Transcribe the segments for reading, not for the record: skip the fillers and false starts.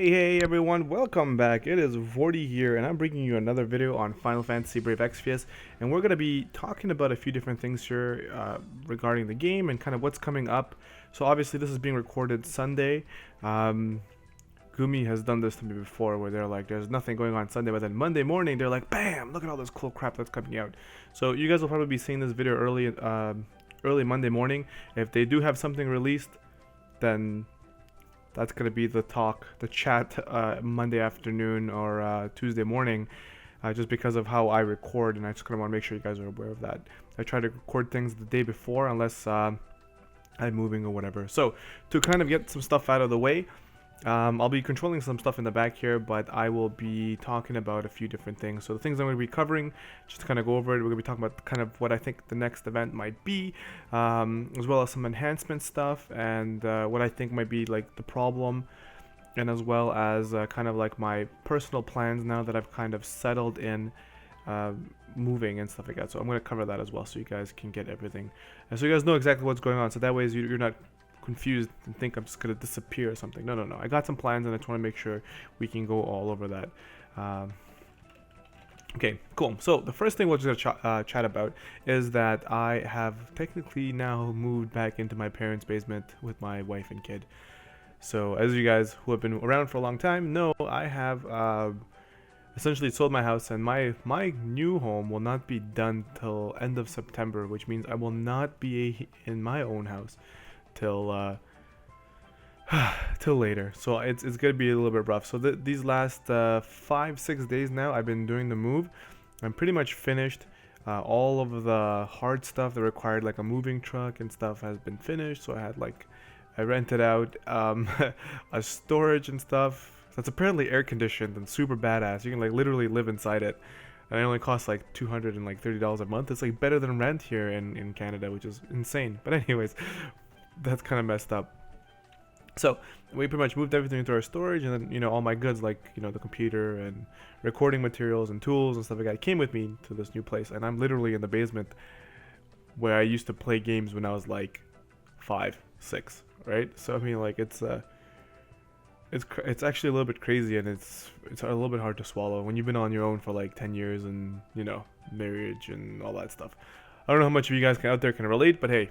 Hey everyone, welcome back. It is Vortie here, and I'm bringing you another video on Final Fantasy Brave Exvius, and we're going to be talking about a few different things here regarding the game and kind of what's coming up. So obviously this is being recorded Sunday. Gumi has done this to me before where they're like, there's nothing going on Sunday, but then Monday morning they're like, bam, look at all this cool crap that's coming out. So you guys will probably be seeing this video early Monday morning. If they do have something released, then that's going to be the chat Monday afternoon or Tuesday morning, just because of how I record, and I just kind of want to make sure you guys are aware of that. I try to record things the day before unless I'm moving or whatever. So to kind of get some stuff out of the way, I'll be controlling some stuff in the back here, but I will be talking about a few different things. So the things I'm going to be covering, just to kind of go over it, we're going to be talking about kind of what I think the next event might be, as well as some enhancement stuff, and what I think might be like the problem, and as well as kind of like my personal plans now that I've kind of settled in moving and stuff like that. So I'm going to cover that as well, so you guys can get everything, and so you guys know exactly what's going on. So that way you're not confused and think I'm just gonna disappear or something. No. I got some plans, and I just want to make sure we can go all over that. Okay, cool. So the first thing we're just gonna chat about is that I have technically now moved back into my parents' basement with my wife and kid. So as you guys who have been around for a long time know, I have essentially sold my house, and my new home will not be done till end of September, which means I will not be in my own house till till later. So it's gonna be a little bit rough. So these last 5-6 days now I've been doing the move. I'm pretty much finished. All of the hard stuff that required like a moving truck and stuff has been finished. So I rented out a storage and stuff that's apparently air conditioned and super badass. You can like literally live inside it, and it only costs like $230 a month. It's like better than rent here in Canada, which is insane. But anyways, that's kind of messed up. So we pretty much moved everything into our storage, and then all my goods, like the computer and recording materials and tools and stuff like that, came with me to this new place. And I'm literally in the basement where I used to play games when I was like 5, 6, right? So I mean, like it's actually a little bit crazy, and it's a little bit hard to swallow when you've been on your own for like 10 years and marriage and all that stuff. I don't know how much of you guys out there can relate, but hey,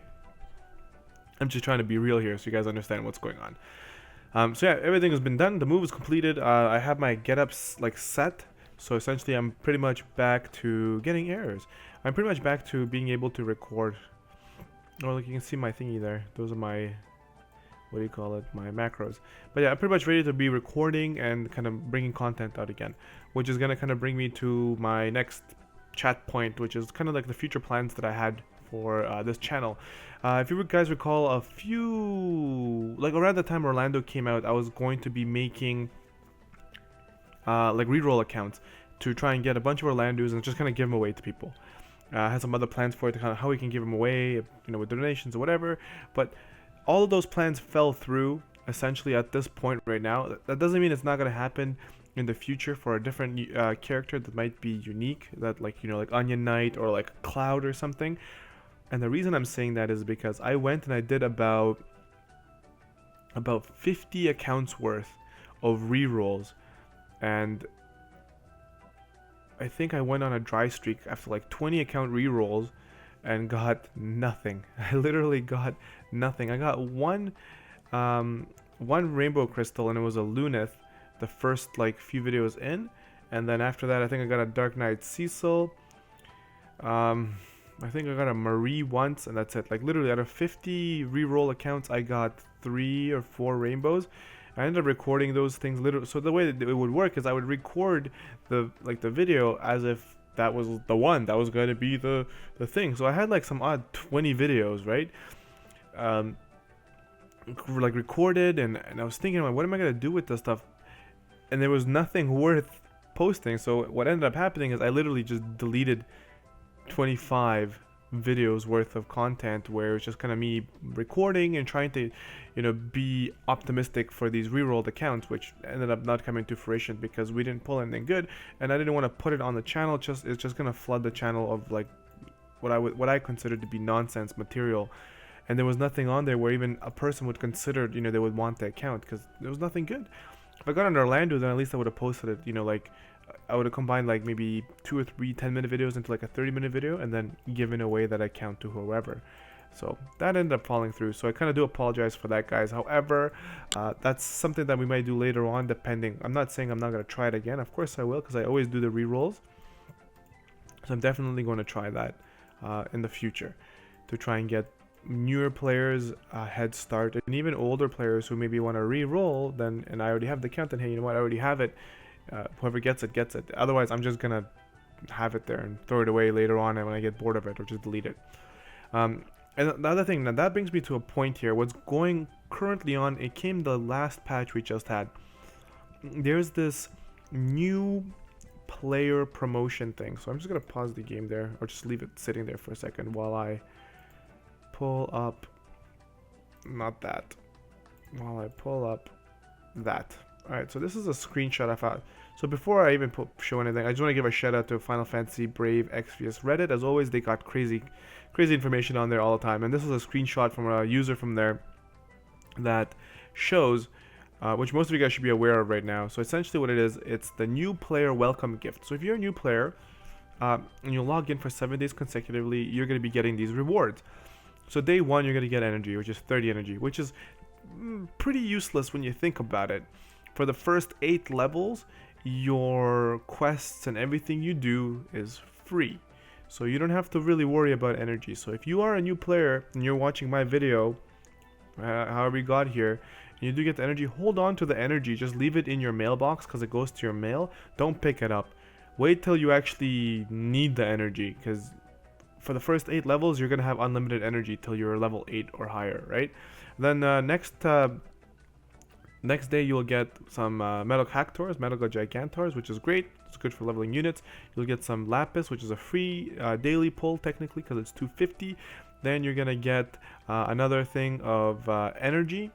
I'm just trying to be real here so you guys understand what's going on. So yeah, everything has been done. The move is completed. I have my get-ups like set. So essentially I'm pretty much back to getting errors. I'm pretty much back to being able to record. Oh, like you can see my thingy there. Those are my, what do you call it? My macros. But yeah, I'm pretty much ready to be recording and kind of bringing content out again, which is going to kind of bring me to my next chat point, which is kind of like the future plans that I had for this channel. If you guys recall, like around the time Orlando came out, I was going to be making like reroll accounts to try and get a bunch of Orlandos and just kind of give them away to people. I had some other plans for it, to kind of how we can give them away, with donations or whatever. But all of those plans fell through essentially at this point right now. That doesn't mean it's not going to happen in the future for a different character that might be unique, that like like Onion Knight or like Cloud or something. And the reason I'm saying that is because I went and I did about 50 accounts worth of rerolls, and I think I went on a dry streak after like 20 account rerolls and got nothing. I literally got nothing. I got one rainbow crystal, and it was a Lunith the first like few videos in, and then after that I think I got a Dark Knight Cecil. I think I got a Marie once, and that's it. Like literally out of 50 reroll accounts, I got 3 or 4 rainbows. I ended up recording those things literally. So the way that it would work is I would record the video as if that was the one that was going to be the thing. So I had like some odd 20 videos, right? Like recorded, and I was thinking, like, what am I going to do with this stuff? And there was nothing worth posting. So what ended up happening is I literally just deleted 25 videos worth of content, where it's just kind of me recording and trying to be optimistic for these rerolled accounts, which ended up not coming to fruition because we didn't pull anything good, and I didn't want to put it on the channel. It's just gonna flood the channel of like what I considered to be nonsense material, and there was nothing on there where even a person would consider they would want the account, because there was nothing good. If I got on Orlando, then at least I would have posted it, you know, like I would have combined like maybe 2 or 3 10-minute videos into like a 30-minute video and then given away that account to whoever. So that ended up falling through. So I kind of do apologize for that, guys. However, that's something that we might do later on, depending. I'm not saying I'm not going to try it again. Of course I will, because I always do the re-rolls. So I'm definitely going to try that in the future to try and get newer players a head start, and even older players who maybe want to re-roll, then, and I already have the account, and hey, you know what, I already have it. Whoever gets it, gets it. Otherwise, I'm just going to have it there and throw it away later on, and when I get bored of it, or just delete it. And the other thing, now that brings me to a point here. What's going currently on, it came the last patch we just had. There's this new player promotion thing. So I'm just going to pause the game there, or just leave it sitting there for a second while I pull up, not that, while I pull up that. Alright, so this is a screenshot I found. So before I even show anything, I just want to give a shout out to Final Fantasy Brave Exvius Reddit. As always, they got crazy information on there all the time. And this is a screenshot from a user from there that shows, which most of you guys should be aware of right now. So essentially what it is, it's the new player welcome gift. So if you're a new player and you log in for 7 days consecutively, you're going to be getting these rewards. So day 1, you're going to get energy, which is 30 energy, which is pretty useless when you think about it. For the first 8 levels, your quests and everything you do is free. So you don't have to really worry about energy. So if you are a new player and you're watching my video, however you got here, and you do get the energy, hold on to the energy. Just leave it in your mailbox because it goes to your mail. Don't pick it up. Wait till you actually need the energy, because for the first 8 levels, you're going to have unlimited energy till you're level 8 or higher, right? Then next day you'll get some metal cactors, metal gigantors, which is great. It's good for leveling units. You'll get some lapis, which is a free daily pull technically because it's 250. Then you're gonna get another thing of energy,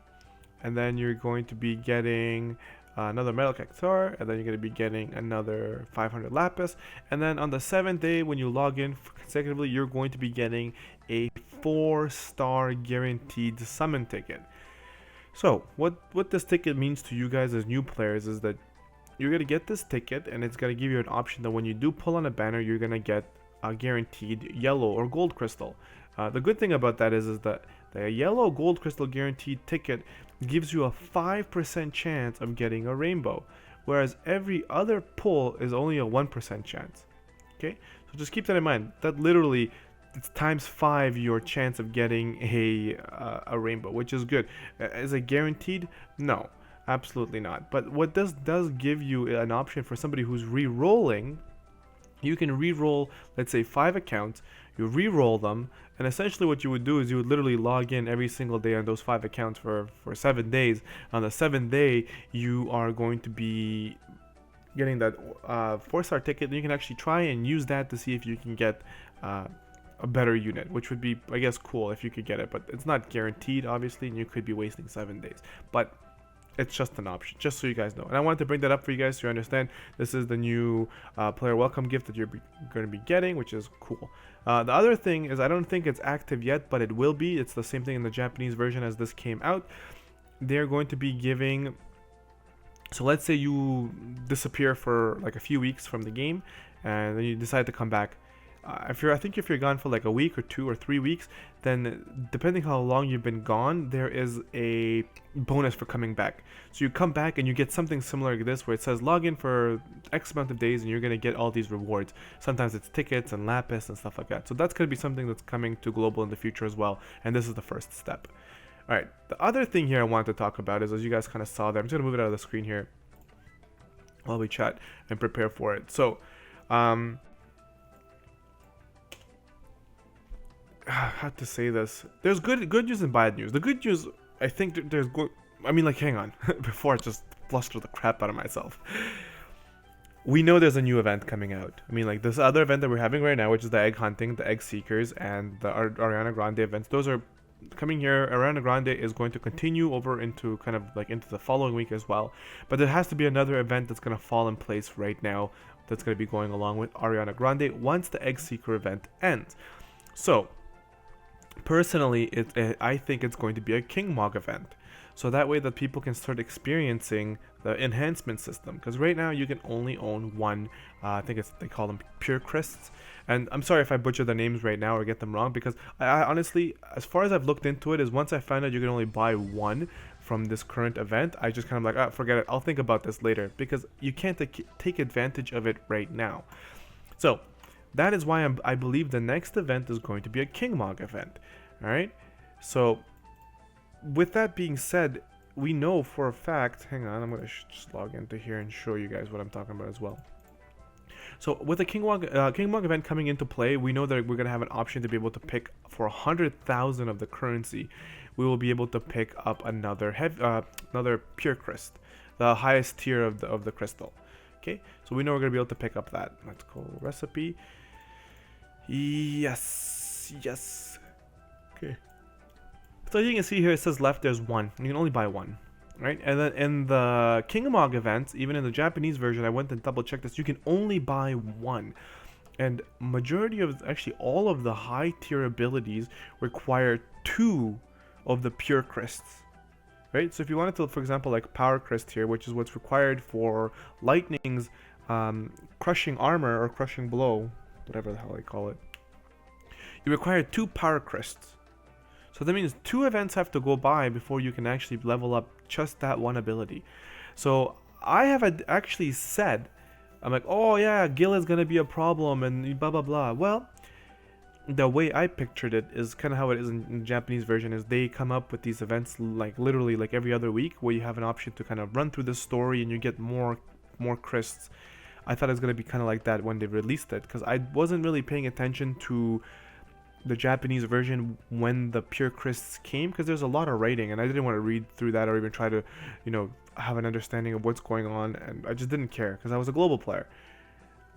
and then you're going to be getting another metal cactor, and then you're going to be getting another 500 lapis. And then on the 7th day, when you log in consecutively, you're going to be getting a 4-star guaranteed summon ticket. So what this ticket means to you guys as new players is that you're going to get this ticket, and it's going to give you an option that when you do pull on a banner, you're going to get a guaranteed yellow or gold crystal. The good thing about that is that the yellow gold crystal guaranteed ticket gives you a 5% chance of getting a rainbow, whereas every other pull is only a 1% chance. Okay, so just keep that in mind. That literally, it's times 5 your chance of getting a rainbow, which is good. Is it guaranteed? No, absolutely not. But what this does give you an option for somebody who's re-rolling. You can re-roll, let's say 5 accounts, you re-roll them, and essentially what you would do is you would literally log in every single day on those 5 accounts for 7 days. On the 7th day, you are going to be getting that 4-star ticket, and you can actually try and use that to see if you can get a better unit, which would be, I guess, cool if you could get it, but it's not guaranteed, obviously, and you could be wasting 7 days. But it's just an option, just so you guys know. And I wanted to bring that up for you guys so you understand this is the new player welcome gift that you're going to be getting, which is cool. The other thing is, I don't think it's active yet, but it will be. It's the same thing in the Japanese version as this came out. They're going to be giving, so let's say you disappear for like a few weeks from the game, and then you decide to come back. I think if you're gone for like a week or 2 or 3 weeks, then depending how long you've been gone, there is a bonus for coming back. So you come back and you get something similar to this, where it says log in for X amount of days and you're going to get all these rewards. Sometimes it's tickets and lapis and stuff like that. So that's going to be something that's coming to global in the future as well. And this is the first step. All right. The other thing here I wanted to talk about is, as you guys kind of saw there, I'm just going to move it out of the screen here while we chat and prepare for it. So, how to say this? There's good news and bad news. The good news, I think there's good. I mean, like, hang on, before I just fluster the crap out of myself. We know there's a new event coming out. I mean, like, this other event that we're having right now, which is the egg hunting, the egg seekers, and the Ariana Grande events. Those are coming here. Ariana Grande is going to continue over into kind of like into the following week as well. But there has to be another event that's going to fall in place right now that's going to be going along with Ariana Grande once the egg seeker event ends. So, personally, I think it's going to be a King Mog event. so that way that people can start experiencing the enhancement system. Because right now you can only own one, I think they call them pure crysts. And I'm sorry if I butcher the names right now or get them wrong, because I honestly, as far as I've looked into it, is once I found out you can only buy one from this current event, I just kind of like, ah, forget it, I'll think about this later, because you can't take advantage of it right now. So that is why I believe the next event is going to be a King Mog event. All right, so with that being said, we know for a fact, hang on, I'm going to just log into here and show you guys what I'm talking about as well. So with the King Mog event coming into play, we know that we're going to have an option to be able to pick for 100,000 of the currency. We will be able to pick up another pure crystal, the highest tier of the crystal. Okay, so we know we're going to be able to pick up that. Let's go recipe. Yes. Okay. So you can see here it says left there's one. You can only buy one. Right? And then in the King Mog events, even in the Japanese version, I went and double checked this, you can only buy one. And majority of, actually all of the high tier abilities require 2 of the pure crysts. Right? So if you wanted to, for example, like power cryst here, which is what's required for lightning's crushing armor or crushing blow, whatever the hell I call it, you require 2 power crysts. So that means 2 events have to go by before you can actually level up just that one ability. So I have actually said, I'm like, oh yeah, Gil is gonna be a problem and blah blah blah. Well, the way I pictured it is kind of how it is in the Japanese version. Is they come up with these events like literally like every other week, where you have an option to kind of run through the story and you get more crysts. I thought it was gonna be kind of like that when they released it, because I wasn't really paying attention to the Japanese version when the pure crysts came, because there's a lot of writing and I didn't want to read through that or even try to, you know, have an understanding of what's going on, and I just didn't care because I was a global player.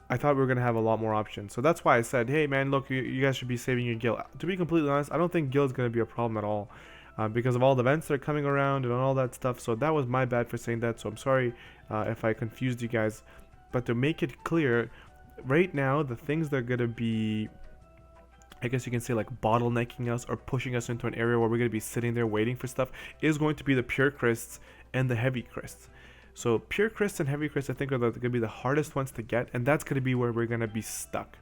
I thought we were going to have a lot more options, so that's why I said, hey man, look, you guys should be saving your Gil. To be completely honest, I don't think Gil is going to be a problem at all, because of all the events that are coming around and all that stuff. So that was my bad for saying that, so I'm sorry if I confused you guys. But to make it clear, right now the things that are going to be, I guess you can say, like bottlenecking us or pushing us into an area where we're going to be sitting there waiting for stuff is going to be the pure crysts and the heavy crysts. So pure crysts and heavy crysts I think are going to be the hardest ones to get, and that's going to be where we're going to be stuck.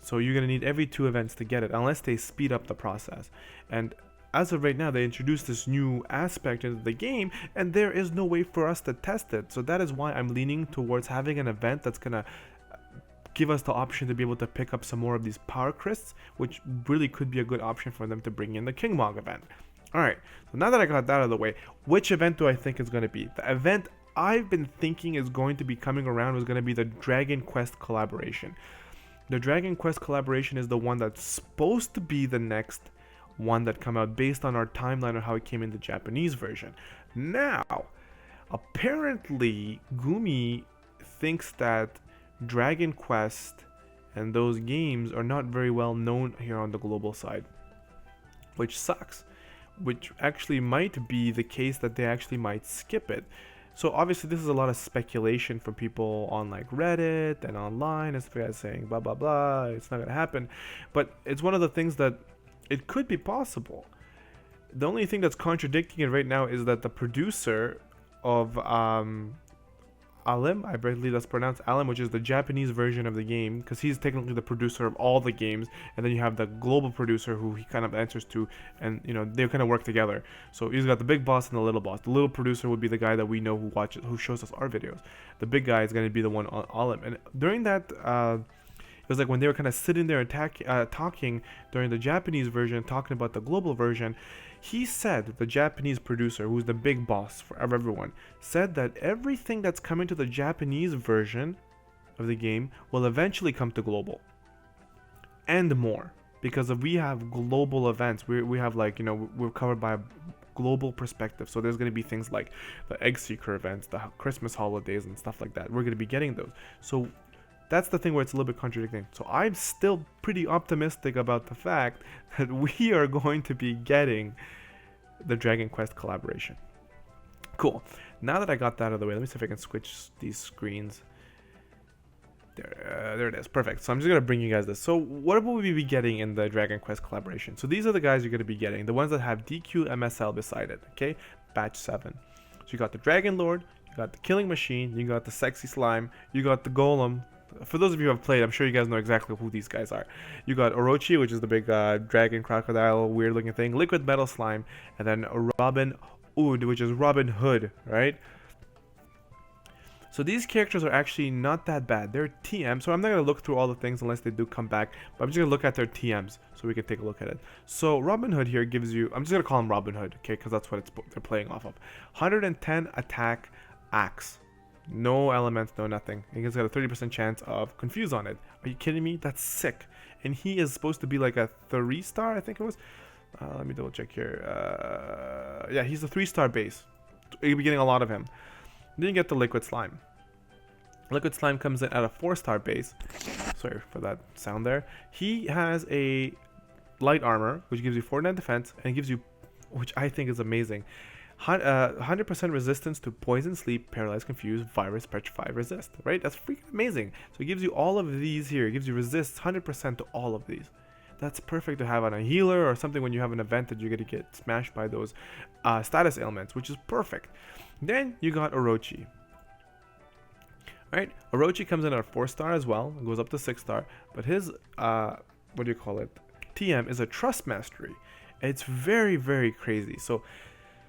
So you're going to need every 2 events to get it, unless they speed up the process. And as of right now, they introduced this new aspect into the game, and there is no way for us to test it. So that is why I'm leaning towards having an event that's going to give us the option to be able to pick up some more of these power crysts, which really could be a good option for them to bring in the King Mog event. Alright, so now that I got that out of the way, which event do I think is going to be? The event I've been thinking is going to be coming around is going to be the Dragon Quest collaboration. The Dragon Quest collaboration is the one that's supposed to be the next one that come out based on our timeline of how it came in the Japanese version. Now, apparently Gumi thinks that Dragon Quest and those games are not very well known here on the global side, which sucks, which actually might be the case that they actually might skip it. So obviously this is a lot of speculation from people on like Reddit and online, as guys saying blah blah blah, it's not gonna happen, but it's one of the things that it could be possible. The only thing that's contradicting it right now is that the producer of Alim, I believe that's pronounced Alim, which is the Japanese version of the game, because he's technically the producer of all the games, and then you have the global producer who he kind of answers to, and you know they kind of work together. So he's got the big boss and the little boss. The little producer would be the guy that we know who shows us our videos. The big guy is going to be the one on Alim. And during that, it was like when they were kind of sitting there and talking during the Japanese version, talking about the global version. He said, the Japanese producer, who's the big boss for everyone, said that everything that's coming to the Japanese version of the game will eventually come to global. And more. Because if we have global events, we have like, you know, we're covered by a global perspective. So there's going to be things like the Egg Seeker events, the Christmas holidays and stuff like that. We're going to be getting those. So that's the thing where it's a little bit contradicting. So I'm still pretty optimistic about the fact that we are going to be getting the Dragon Quest collaboration. Cool. Now that I got that out of the way, let me see if I can switch these screens. There it is. Perfect. So I'm just going to bring you guys this. So what will we be getting in the Dragon Quest collaboration? So these are the guys you're going to be getting. The ones that have DQ MSL beside it. Okay. batch 7. So you got the Dragon Lord, you got the Killing Machine, you got the Sexy Slime, you got the Golem. For those of you who have played, I'm sure you guys know exactly who these guys are. You got Orochi, which is the big dragon crocodile weird looking thing, Liquid Metal Slime, and then Robin Hood, which is Robin Hood, right? So these characters are actually not that bad. They're TM, so I'm not going to look through all the things unless they do come back, but I'm just going to look at their TMs so we can take a look at it. So Robin Hood here gives you, I'm just going to call him Robin Hood, okay, because that's what they're playing off of. 110 attack axe. No elements, no nothing. And he's got a 30% chance of confuse on it. Are you kidding me? That's sick. And he is supposed to be like a 3-star, I think it was. Let me double check here. Yeah, he's a 3-star base. You'll be getting a lot of him. Then you get the Liquid Slime. Liquid Slime comes in at a 4-star base. Sorry for that sound there. He has a light armor, which gives you 49 defense, and gives you, which I think is amazing, 100% resistance to poison, sleep, paralyze, confuse, virus, petrify, resist. Right? That's freaking amazing. So it gives you all of these here. It gives you resist 100% to all of these. That's perfect to have on a healer or something when you have an event that you're going to get smashed by those status ailments, which is perfect. Then you got Orochi. Right? Orochi comes in at a 4-star as well. It goes up to 6-star. But his, what do you call it? TM is a Trust Mastery. It's very, very crazy. So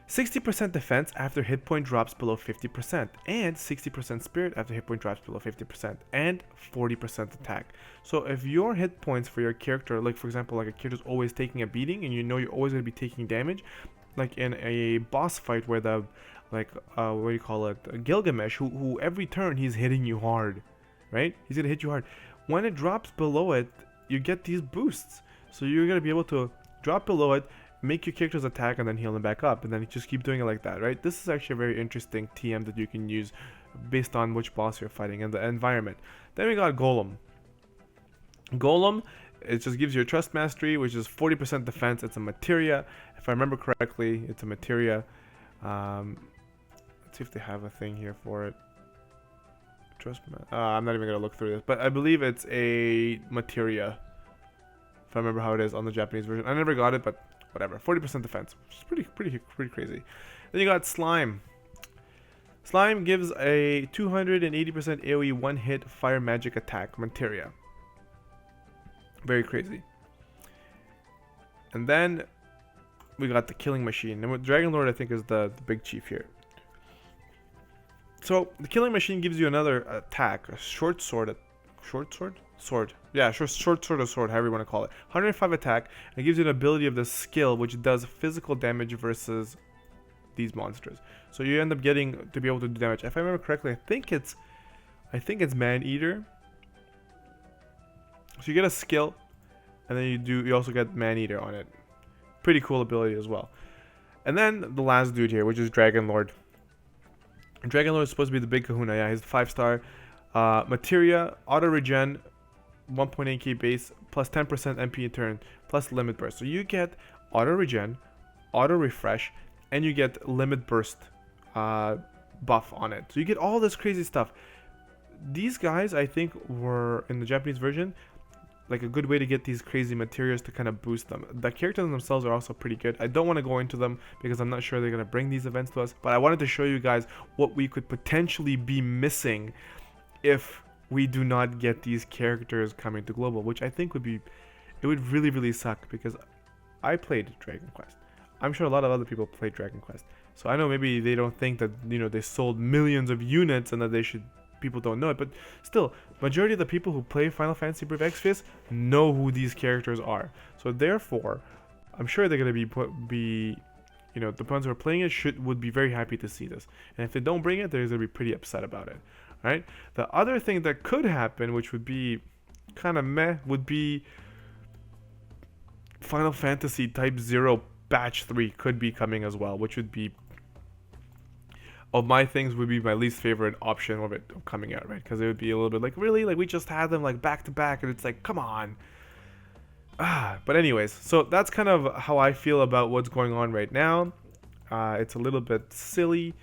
60% defense after hit point drops below 50%, and 60% spirit after hit point drops below 50%, and 40% attack. So if your hit points for your character, like for example, like a character's always taking a beating and you know you're always going to be taking damage, like in a boss fight where the, like, what do you call it, Gilgamesh, who every turn he's hitting you hard, right? He's going to hit you hard. When it drops below it, you get these boosts. So you're going to be able to drop below it, make your characters attack, and then heal them back up, and then just keep doing it like that, right? This is actually a very interesting TM that you can use based on which boss you're fighting and the environment. Then we got Golem. Golem, it just gives you a Trust Mastery, which is 40% defense. It's a materia. If I remember correctly, it's a materia. Let's see if they have a thing here for it. I'm not even going to look through this, but I believe it's a materia, if I remember how it is on the Japanese version. I never got it, but whatever. 40% defense, which is pretty crazy. Then you got Slime. Slime gives a 280% AoE one-hit fire magic attack materia. Very crazy. And then we got the Killing Machine. And with Dragon Lord, I think, is the big chief here. So the Killing Machine gives you another attack, a short sword. Sword. Yeah, short sword or sword, however you want to call it. 105 attack, and it gives you an ability of the skill which does physical damage versus these monsters. So you end up getting to be able to do damage. If I remember correctly, I think it's Man Eater. So you get a skill, and then you also get Man Eater on it. Pretty cool ability as well. And then the last dude here, which is Dragon Lord. Dragon Lord is supposed to be the big kahuna. Yeah, he's 5-star. Materia, auto regen, 1.8k base, plus 10% MP in turn, plus limit burst. So you get auto regen, auto refresh, and you get limit burst buff on it. So you get all this crazy stuff. These guys, I think, were in the Japanese version like a good way to get these crazy materials to kind of boost them. The characters themselves are also pretty good. I don't want to go into them because I'm not sure they're going to bring these events to us, but I wanted to show you guys what we could potentially be missing if we do not get these characters coming to global, which I think would really, really suck, because I played Dragon Quest. I'm sure a lot of other people played Dragon Quest. So I know maybe they don't think that, you know, they sold millions of units and that people don't know it, but still, majority of the people who play Final Fantasy Brave Exvius know who these characters are. So therefore, I'm sure they're going to be, you know, the ones who are playing it would be very happy to see this. And if they don't bring it, they're going to be pretty upset about it. Right? The other thing that could happen, which would be kind of meh, would be Final Fantasy Type 0 Batch 3 could be coming as well, which would be, of my things, would be my least favorite option of it coming out, right? Because it would be a little bit like, really? Like, we just had them like back to back, and it's like, come on. But anyways, so that's kind of how I feel about what's going on right now. It's a little bit silly,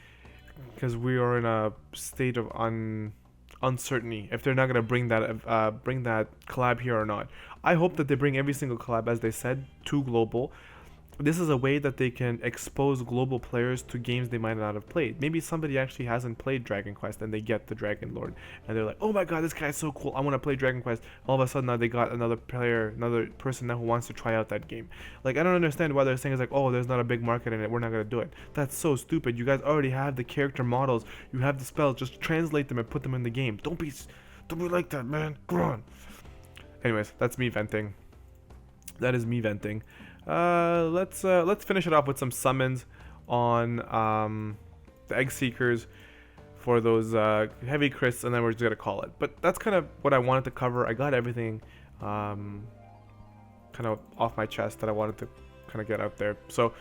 because we are in a state of uncertainty if they're not going to bring that collab here or not. I hope that they bring every single collab, as they said, to global. this is a way that they can expose global players to games they might not have played. Maybe somebody actually hasn't played Dragon Quest and they get the Dragon Lord and they're like, oh my god, this guy's so cool, I want to play Dragon Quest. All of a sudden now they got another person now who wants to try out that game. Like, I don't understand why they're saying it's like, oh, there's not a big market in it, we're not going to do it. That's so stupid. You guys already have the character models, you have the spells, just translate them and put them in the game. Don't be like that, man. Come on. Anyways, that's me venting. That is me venting. Let's finish it off with some summons on the Egg Seekers for those heavy crits, and then we're just gonna call it. But that's kind of what I wanted to cover. I got everything kind of off my chest that I wanted to kind of get out there. So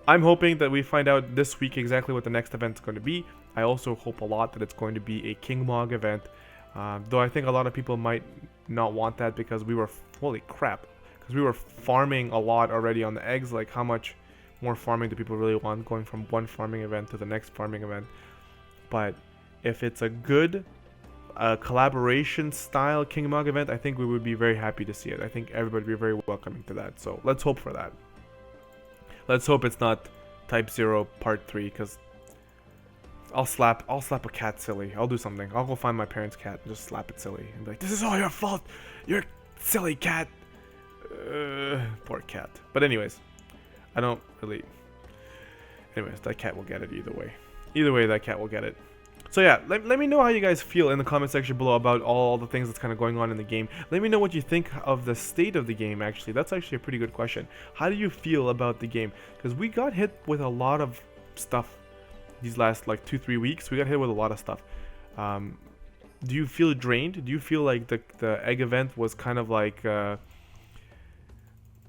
I'm hoping that we find out this week exactly what the next event is going to be. I also hope a lot that it's going to be a King Mog event, though I think a lot of people might not want that because we were, holy crap, because we were farming a lot already on the eggs. Like, how much more farming do people really want, going from one farming event to the next farming event? But if it's a good collaboration style King Mog event, I think we would be very happy to see it. I think everybody would be very welcoming to that. So let's hope for that. Let's hope it's not Type 0 Part 3, because I'll slap a cat silly. I'll do something. I'll go find my parents' cat and just slap it silly and be like, this is all your fault. You're silly cat. Poor cat. But anyways, I don't really... Anyways, that cat will get it either way. Either way, that cat will get it. So yeah, let me know how you guys feel in the comment section below about all the things that's kind of going on in the game. Let me know what you think of the state of the game, actually. That's actually a pretty good question. How do you feel about the game? Because we got hit with a lot of stuff these last, like, 2-3 weeks. We got hit with a lot of stuff. Do you feel drained? Do you feel like the egg event was kind of like...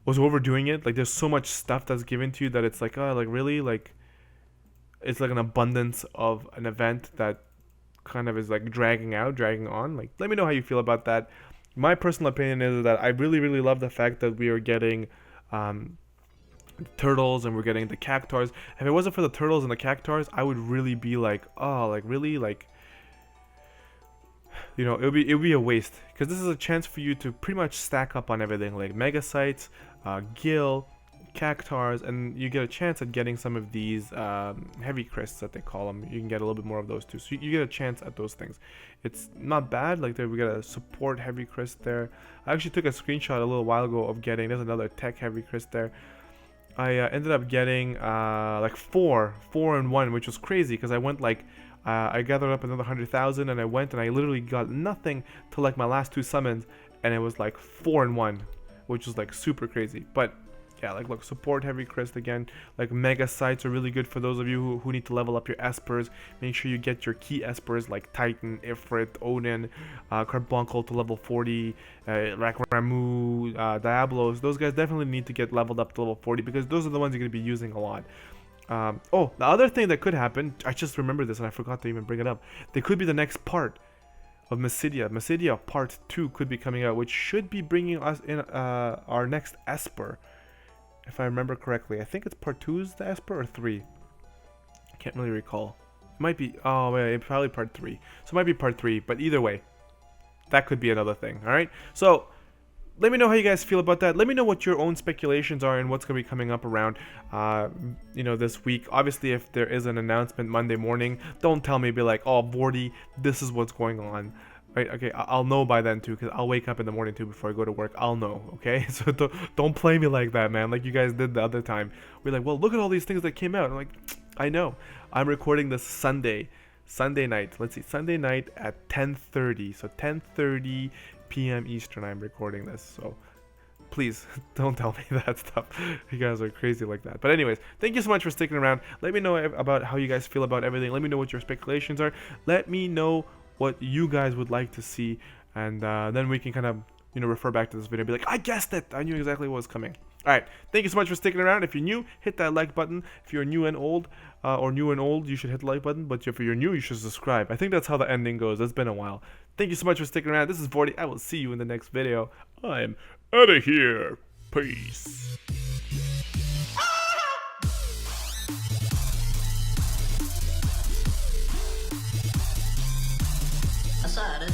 was overdoing it? Like, there's so much stuff that's given to you that it's like, oh, like, really? Like, it's like an abundance of an event that kind of is like dragging on. Like, let me know how you feel about that. My personal opinion is that I really, really love the fact that we are getting turtles and we're getting the cactars. If it wasn't for the turtles and the cactars, I would really be like, oh, like, really? Like, you know, it would be a waste, because this is a chance for you to pretty much stack up on everything, like mega sites, gil, cactars, and you get a chance at getting some of these heavy crisps that they call them. You can get a little bit more of those too, so you get a chance at those things. It's not bad. Like, there we got a support heavy crisp there. I actually took a screenshot a little while ago of getting, there's another tech heavy crisp there. I ended up getting like 4 in 1, which was crazy, because I went like I gathered up another 100,000 and I went and I literally got nothing till like my last 2 summons, and it was like 4 in 1, which was like super crazy. But yeah, like, look, support heavy crest again. Like, mega sites are really good for those of you who need to level up your espers. Make sure you get your key espers like Titan, Ifrit, Odin, Carbuncle to level 40, Ramu, Diablos. Those guys definitely need to get leveled up to level 40, because those are the ones you're going to be using a lot. Oh, the other thing that could happen, I just remembered this and I forgot to even bring it up. They could be the next part of Mysidia. Mysidia Part 2 could be coming out, which should be bringing us in our next Esper, if I remember correctly. I think it's Part 2 is the Esper, or 3. I can't really recall. It might be, oh wait, probably Part 3. So it might be Part 3, but either way, that could be another thing, alright? So, let me know how you guys feel about that. Let me know what your own speculations are and what's going to be coming up around, you know, this week. Obviously, if there is an announcement Monday morning, don't tell me, be like, oh, Vortie, this is what's going on. Right? Okay, I'll know by then too, because I'll wake up in the morning too before I go to work. I'll know, okay? So don't play me like that, man, like you guys did the other time. We're like, well, look at all these things that came out. I'm like, I know. I'm recording this Sunday night. Let's see, Sunday night at 10:30. So 10:30 p.m. Eastern, I'm recording this. So please don't tell me that stuff. You guys are crazy like that. But anyways, thank you so much for sticking around. Let me know about how you guys feel about everything. Let me know what your speculations are. Let me know what you guys would like to see, and then we can kind of, you know, refer back to this video and be like, I guessed it, I knew exactly what was coming. Alright, thank you so much for sticking around. If you're new, hit that like button. If you're new and old, you should hit the like button. But if you're new, you should subscribe. I think that's how the ending goes. It's been a while. Thank you so much for sticking around. This is Vortie. I will see you in the next video. I'm out of here. Peace. Aside.